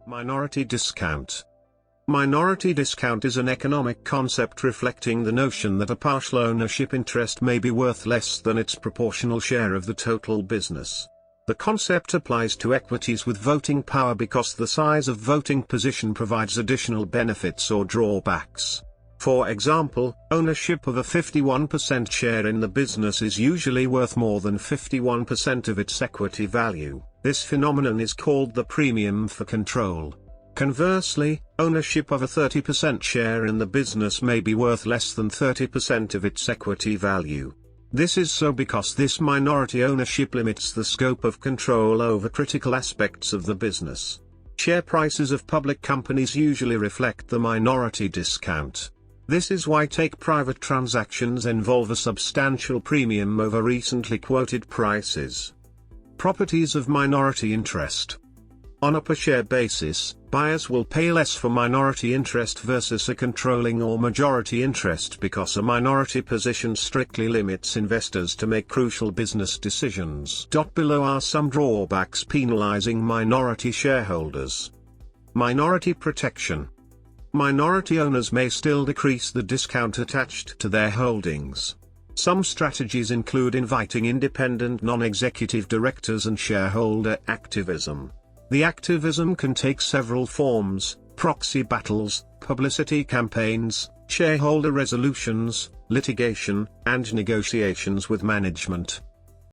Minority discount. Minority discount is an economic concept reflecting the notion that a partial ownership interest may be worth less than its proportional share of the total business. The concept applies to equities with voting power because the size of voting position provides additional benefits or drawbacks. For example, ownership of a 51% share in the business is usually worth more than 51% of its equity value. This phenomenon is called the premium for control. Conversely, ownership of a 30% share in the business may be worth less than 30% of its equity value. This is so because this minority ownership limits the scope of control over critical aspects of the business. Share prices of public companies usually reflect the minority discount. This is why take-private transactions involve a substantial premium over recently quoted prices. Properties of minority interest. On a per-share basis, buyers will pay less for minority interest versus a controlling or majority interest because a minority position strictly limits investors to make crucial business decisions. Below are some drawbacks penalizing minority shareholders. Minority protection. Minority owners may still decrease the discount attached to their holdings. Some strategies include inviting independent non-executive directors and shareholder activism. The activism can take several forms: proxy battles, publicity campaigns, shareholder resolutions, litigation, and negotiations with management.